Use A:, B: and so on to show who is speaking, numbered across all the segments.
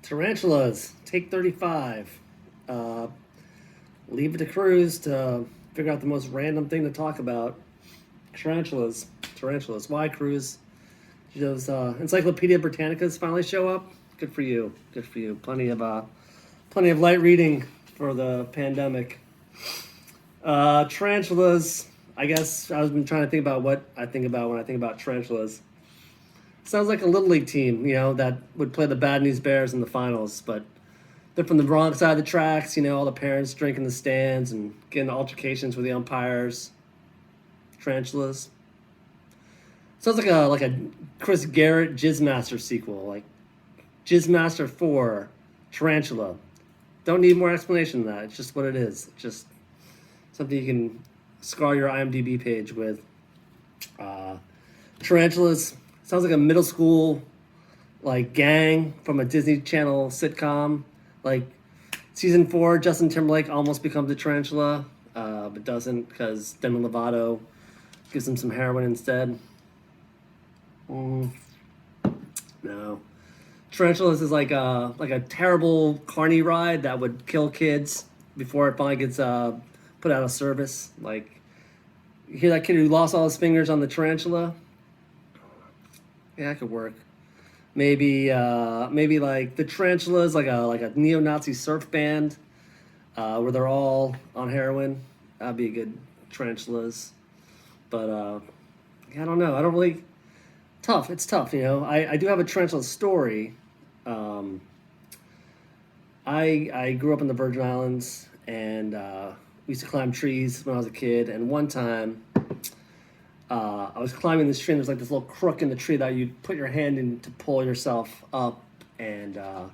A: Tarantulas, take 35. Uh, leave it to Cruz to figure out the most random thing to talk about. Tarantulas. Tarantulas. Why, Cruz? Those Encyclopedia Britannicas finally show up. Good for you. Good for you. Plenty of light reading for the pandemic. Tarantulas. I guess I was been trying to think about what I think about when I think about tarantulas. Sounds like a little league team, that would play the Bad News Bears in the finals, but they're from the wrong side of the tracks. All the parents drinking the stands and getting altercations with the umpires. Tarantulas. Sounds like a Chris Garrett Jizzmaster sequel, like Jizzmaster 4, Tarantula. Don't need more explanation than that. It's just what it is. It's just something you can scar your IMDb page with. Tarantulas sounds like a middle school gang from a Disney Channel sitcom. Like season 4, Justin Timberlake almost becomes a tarantula, but doesn't because Demi Lovato gives him some heroin instead. No. Tarantulas is like a terrible carny ride that would kill kids before it finally gets put out of service. Like you hear that kid who lost all his fingers on the tarantula? Yeah, that could work. Maybe like the Tarantulas, like a neo-Nazi surf band, where they're all on heroin. That'd be a good Tarantulas. But I don't know. I don't really tough. It's tough. I do have a tarantula story. Um, I grew up in the Virgin Islands, and we used to climb trees when I was a kid. And one time, I was climbing this tree, and there's like this little crook in the tree that you put your hand in to pull yourself up. And so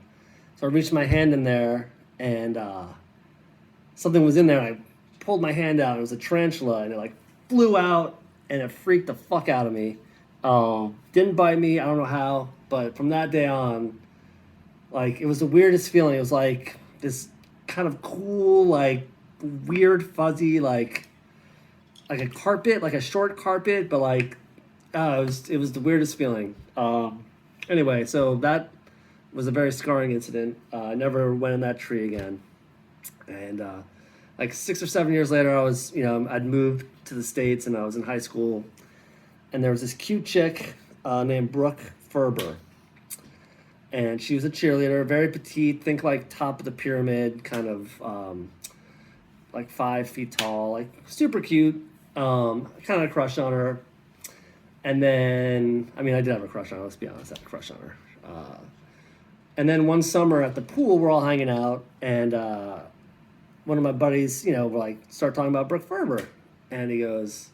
A: I reached my hand in there, and something was in there. And I pulled my hand out. It was a tarantula, and it flew out, and it freaked the fuck out of me. Didn't bite me. I don't know how, but from that day on, it was the weirdest feeling. It was like this kind of cool, weird, fuzzy, like a carpet, like a short carpet, but it was the weirdest feeling. Anyway, so that was a very scarring incident. I never went in that tree again. And 6 or 7 years later, I'd moved to the States and I was in high school, and there was this cute chick named Brooke Ferber, and she was a cheerleader, very petite, think like top of the pyramid, kind of 5 feet tall, super cute. Kind of crush on her. And then, I did have a crush on her, let's be honest, I had a crush on her. And then one summer at the pool, we're all hanging out, and one of my buddies, we're start talking about Brooke Ferber. And he goes,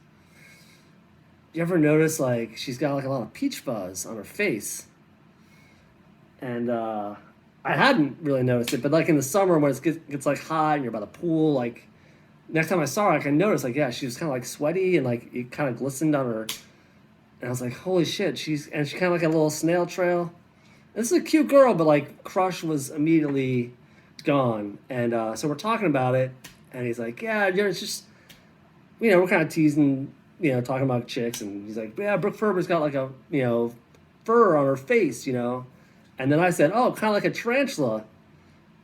A: you ever notice, she's got a lot of peach fuzz on her face? And I hadn't really noticed it, but in the summer when it gets hot and you're by the pool, next time I saw her, I noticed, yeah, she was kind of sweaty and it kind of glistened on her. And I was like, holy shit, she's kind of like a little snail trail. This is a cute girl, but crush was immediately gone. And so we're talking about it, and he's like, yeah, it's just, we're kind of teasing, talking about chicks, and he's like, yeah, Brooke Ferber's got a, fur on her face, And then I said, oh, kind of like a tarantula.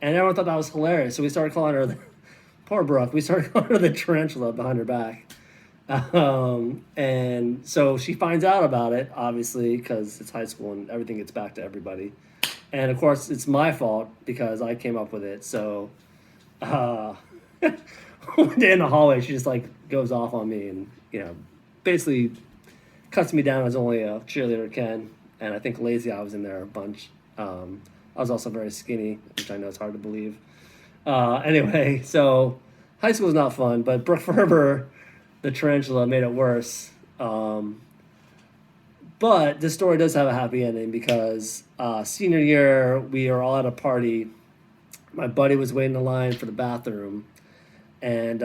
A: And everyone thought that was hilarious. So we started calling her, poor Brooke, we started calling her the tarantula behind her back. And so she finds out about it, obviously, because it's high school and everything gets back to everybody. And of course, it's my fault because I came up with it. So one day in the hallway, she just goes off on me and, basically cuts me down as only a cheerleader can. And I think lazy I was in there a bunch. I was also very skinny, which I know is hard to believe. Anyway, so high school was not fun, but Brooke Ferber, the tarantula, made it worse. But this story does have a happy ending because senior year, we were all at a party. My buddy was waiting in line for the bathroom, and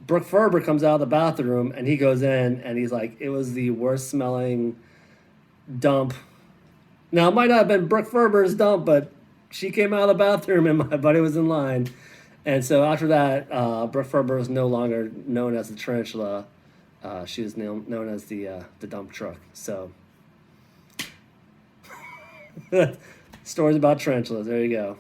A: Brooke Ferber comes out of the bathroom, and he goes in, and he's like, it was the worst smelling dump. Now, it might not have been Brooke Ferber's dump, but she came out of the bathroom, and my buddy was in line. And so after that, Brooke Ferber was no longer known as the tarantula. She was known as the dump truck. So Stories about tarantulas. There you go.